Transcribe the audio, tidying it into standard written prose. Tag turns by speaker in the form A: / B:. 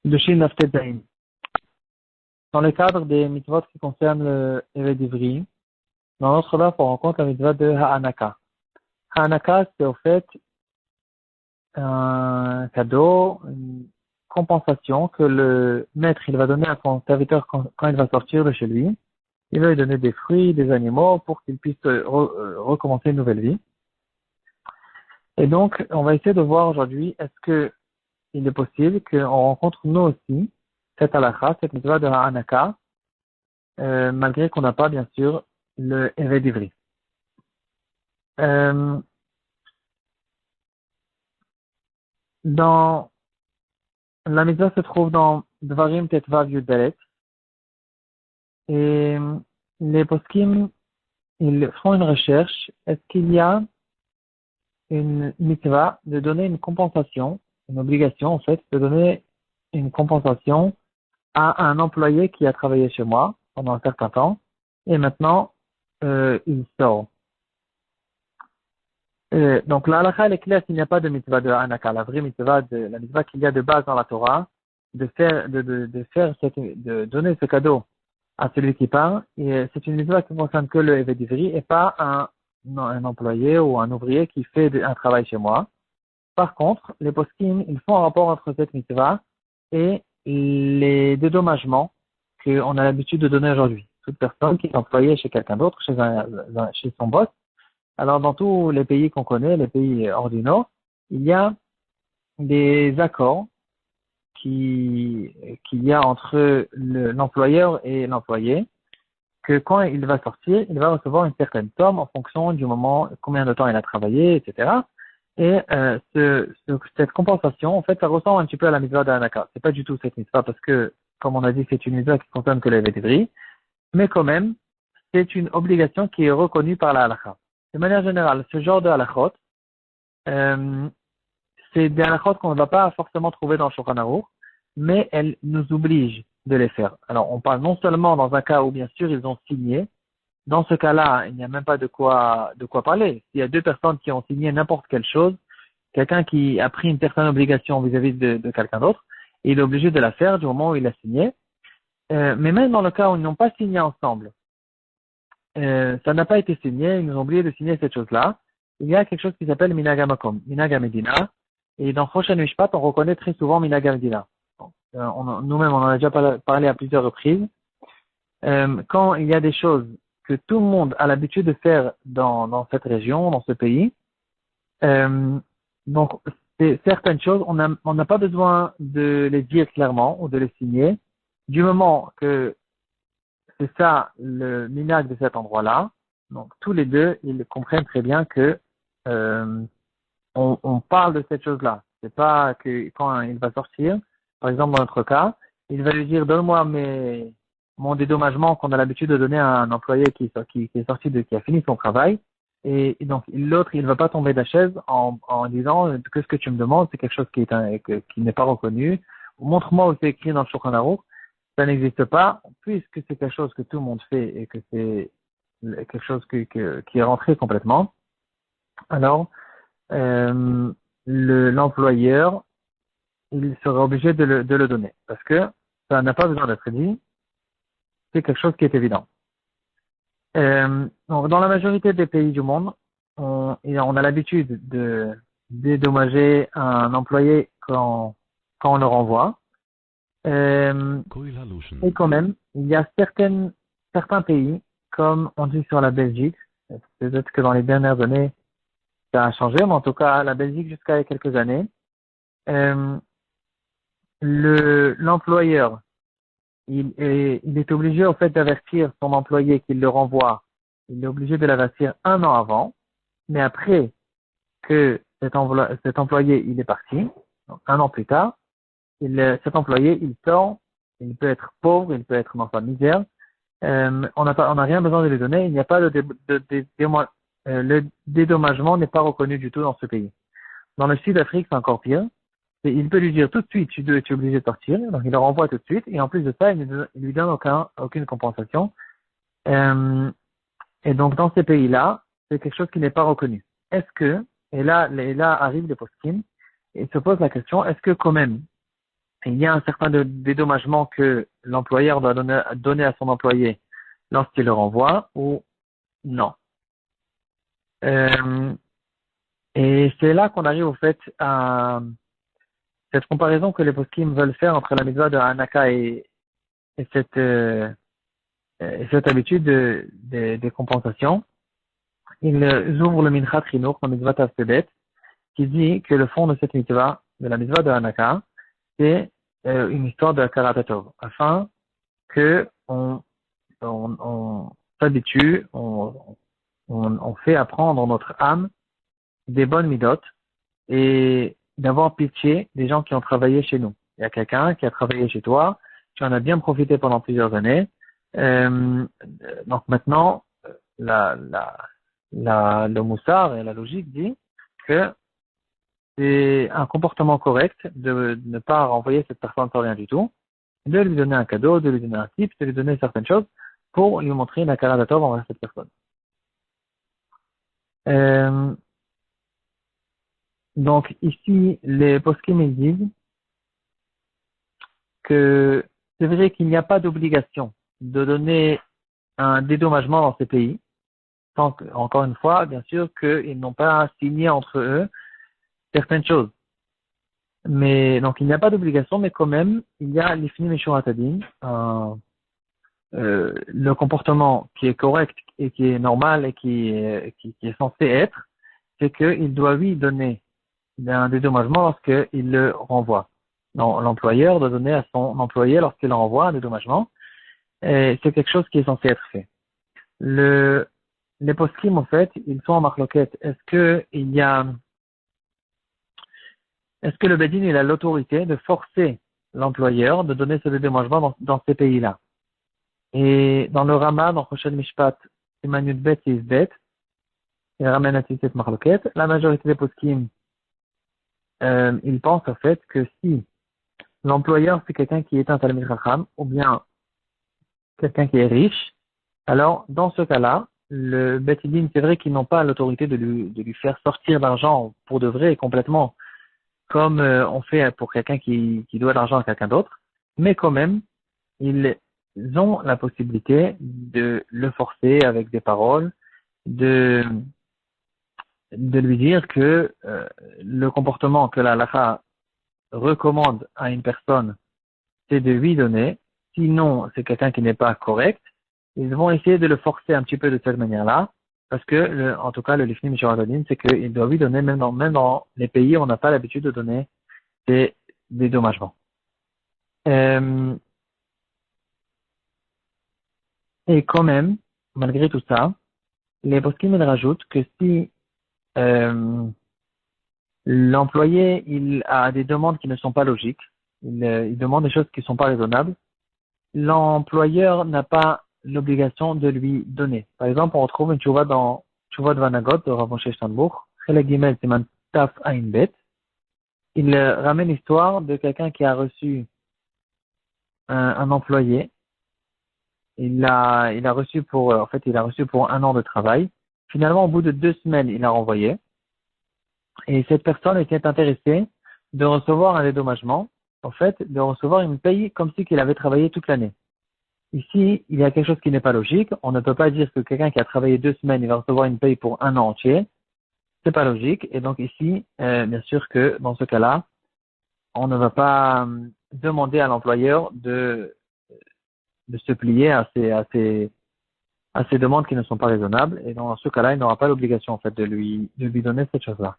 A: de chez Naftet. Dans le cadre des mitzvot qui concernent le Eved Ivri, dans notre là, on rencontre la mitzvah de Ha'anaka. Ha'anaka, c'est au fait un cadeau, une compensation que le maître il va donner à son serviteur quand il va sortir de chez lui. Il va lui donner des fruits, des animaux pour qu'il puisse recommencer une nouvelle vie. Et donc, on va essayer de voir aujourd'hui, est-ce que il est possible qu'on rencontre nous aussi cette halakha, cette mitzvah de Ha'anaka, malgré qu'on n'a pas, bien sûr, le Eved Ivri. Dans la mitzvah se trouve dans Dvarim Tetvav Yud-Dalet, et les poskim, ils font une recherche, est-ce qu'il y a une mitzvah de donner une compensation, une obligation en fait, de donner une compensation à un employé qui a travaillé chez moi pendant un certain temps, et maintenant il sort. Donc la halakha elle est claire qu'il n'y a pas de mitzvah de Hanaka, la vraie mitzvah, la mitzvah qu'il y a de base dans la Torah, de donner ce cadeau à celui qui part, et c'est une mitzvah qui ne concerne que le Eved Ivri et pas un employé ou un ouvrier qui fait un travail chez moi. Par contre, les poskim, ils font un rapport entre cette mitzvah et les dédommagements qu'on a l'habitude de donner aujourd'hui. Toute personne qui est employée chez quelqu'un d'autre, chez son boss. Alors, dans tous les pays qu'on connaît, les pays ordinaux, il y a des accords qu'il y a entre l'employeur et l'employé, que quand il va sortir, il va recevoir une certaine somme en fonction du moment, combien de temps il a travaillé, etc. Et cette compensation, en fait, ça ressemble un petit peu à la mitzvah d'Hanaka. C'est pas du tout cette mitzvah parce que, comme on a dit, c'est une mitzvah qui concerne que les vétérinaires, mais quand même, c'est une obligation qui est reconnue par la halakha. De manière générale, ce genre de halakhot, c'est des halakhot qu'on ne va pas forcément trouver dans le Shulchan Aruch, mais elles nous obligent de les faire. Alors, on parle non seulement dans un cas où, bien sûr, ils ont signé. Dans ce cas-là, il n'y a même pas de quoi parler. S'il y a deux personnes qui ont signé n'importe quelle chose, quelqu'un qui a pris une certaine obligation vis-à-vis de quelqu'un d'autre, il est obligé de la faire du moment où il a signé. Mais même dans le cas où ils n'ont pas signé ensemble, ça n'a pas été signé, ils ont oublié de signer cette chose-là, il y a quelque chose qui s'appelle Minaga Makom, Minaga Medina, et dans Choshen Mishpat, on reconnaît très souvent Minaga Medina. Nous-mêmes, on en a déjà parlé à plusieurs reprises. Quand il y a des choses que tout le monde a l'habitude de faire dans cette région, dans ce pays, donc c'est certaines choses, on n'a pas besoin de les dire clairement ou de les signer. Du moment que c'est ça le minag de cet endroit-là, donc tous les deux, ils comprennent très bien que on parle de cette chose-là. C'est pas que quand il va sortir, par exemple dans notre cas, il va lui dire donne-moi mon dédommagement qu'on a l'habitude de donner à un employé qui est sorti qui a fini son travail. Et donc l'autre, il ne va pas tomber de la chaise en disant que ce que tu me demandes, c'est quelque chose qui n'est pas reconnu. Montre-moi où c'est écrit dans le Shulchan Aruch. Ça n'existe pas, puisque c'est quelque chose que tout le monde fait et que c'est quelque chose qui est rentré complètement. Alors, l'employeur, il sera obligé de le donner, parce que ça n'a pas besoin d'être dit, c'est quelque chose qui est évident. Donc, dans la majorité des pays du monde, on a l'habitude de dédommager un employé quand on le renvoie. Et quand même, il y a certains pays, comme on dit sur la Belgique, peut-être que dans les dernières années, ça a changé, mais en tout cas, la Belgique jusqu'à il y a quelques années, l'employeur, il est obligé au fait d'avertir son employé qu'il le renvoie. Il est obligé de l'avertir un an avant, mais après que cet employé il est parti, donc un an plus tard, cet employé il sort, il peut être pauvre, il peut être dans sa misère. On n'a rien besoin de lui donner. Il n'y a pas le dédommagement n'est pas reconnu du tout dans ce pays. Dans le Sud-Afrique, c'est encore pire. Il peut lui dire tout de suite, tu es obligé de sortir. Donc, il le renvoie tout de suite. Et en plus de ça, il lui donne aucune compensation. Et donc, dans ces pays-là, c'est quelque chose qui n'est pas reconnu. Est-ce que, et là arrive les poskim, et se pose la question, est-ce que quand même, il y a un certain dédommagement que l'employeur doit donner à son employé lorsqu'il le renvoie ou non. Euh, et c'est là qu'on arrive au fait à cette comparaison que les poskim veulent faire entre la mitzvah de Hanaka et cette habitude des compensations. Ils ouvrent le Minchat Chinour, la mitzvah Tavsedet, qui dit que le fond de cette mitzvah, de la mitzvah de Hanaka, c'est une histoire de Karatatov, afin que on s'habitue, on fait apprendre notre âme des bonnes midotes et d'avoir pitié des gens qui ont travaillé chez nous. Il y a quelqu'un qui a travaillé chez toi, tu en as bien profité pendant plusieurs années. Donc maintenant, le moussard et la logique dit que c'est un comportement correct de ne pas renvoyer cette personne sans rien du tout, de lui donner un cadeau, de lui donner un tip, de lui donner certaines choses pour lui montrer la karadatov envers cette personne. Euh, donc ici, les poskim ils disent que c'est vrai qu'il n'y a pas d'obligation de donner un dédommagement dans ces pays, tant que, encore une fois, bien sûr qu'ils n'ont pas signé entre eux certaines choses. Mais donc il n'y a pas d'obligation, mais quand même, il y a l'ifnim et shuratadin, le comportement qui est correct et qui est normal et qui est censé être, c'est qu'il doit lui donner un dédommagement lorsqu'il le renvoie. Non, l'employeur doit donner à son employé lorsqu'il le renvoie un dédommagement. Et c'est quelque chose qui est censé être fait. Les poskim, en fait, ils sont en marloquette. Est-ce que le Bedin, il a l'autorité de forcer l'employeur de donner ce dédommagement dans ces pays-là? Et dans le Rama, dans Choshen Mishpat, Siman Yudbet et Isbet, il ramène à cette marloquette. La majorité des poskim, ils pensent en fait que si l'employeur c'est quelqu'un qui est un Talmid Chacham, ou bien quelqu'un qui est riche, alors dans ce cas-là, le Bet Din, c'est vrai qu'ils n'ont pas l'autorité de lui faire sortir l'argent pour de vrai et complètement, comme on fait pour quelqu'un qui doit l'argent à quelqu'un d'autre, mais quand même, ils ont la possibilité de le forcer avec des paroles, de lui dire que le comportement que la halakha recommande à une personne, c'est de lui donner. Sinon, c'est quelqu'un qui n'est pas correct. Ils vont essayer de le forcer un petit peu de cette manière-là, parce que, en tout cas, le Lifnim Misharadin, c'est qu'il doit lui donner, même dans les pays où on n'a pas l'habitude de donner des dédommagements. Et quand même, malgré tout ça, les poskim ils rajoutent que si l'employé il a des demandes qui ne sont pas logiques, il demande des choses qui ne sont pas raisonnables, l'employeur n'a pas l'obligation de lui donner. Par exemple, on retrouve une tchouva dans Tchouva de Vanagot de Rav Moshe Steinbuch, Chelek Gimel Siman Taf Ain Bet. Il ramène l'histoire de quelqu'un qui a reçu un employé. Il a reçu il a reçu pour 1 an de travail. Finalement, au bout de 2 semaines, il a renvoyé. Et cette personne était intéressée de recevoir un dédommagement, en fait, de recevoir une paye comme si qu'il avait travaillé toute l'année. Ici, il y a quelque chose qui n'est pas logique. On ne peut pas dire que quelqu'un qui a travaillé 2 semaines, il va recevoir une paye pour 1 an entier. C'est pas logique. Et donc ici, bien sûr que dans ce cas-là, on ne va pas demander à l'employeur de se plier à ces demandes qui ne sont pas raisonnables. Et dans ce cas-là, il n'aura pas l'obligation, en fait, de lui donner cette chose-là.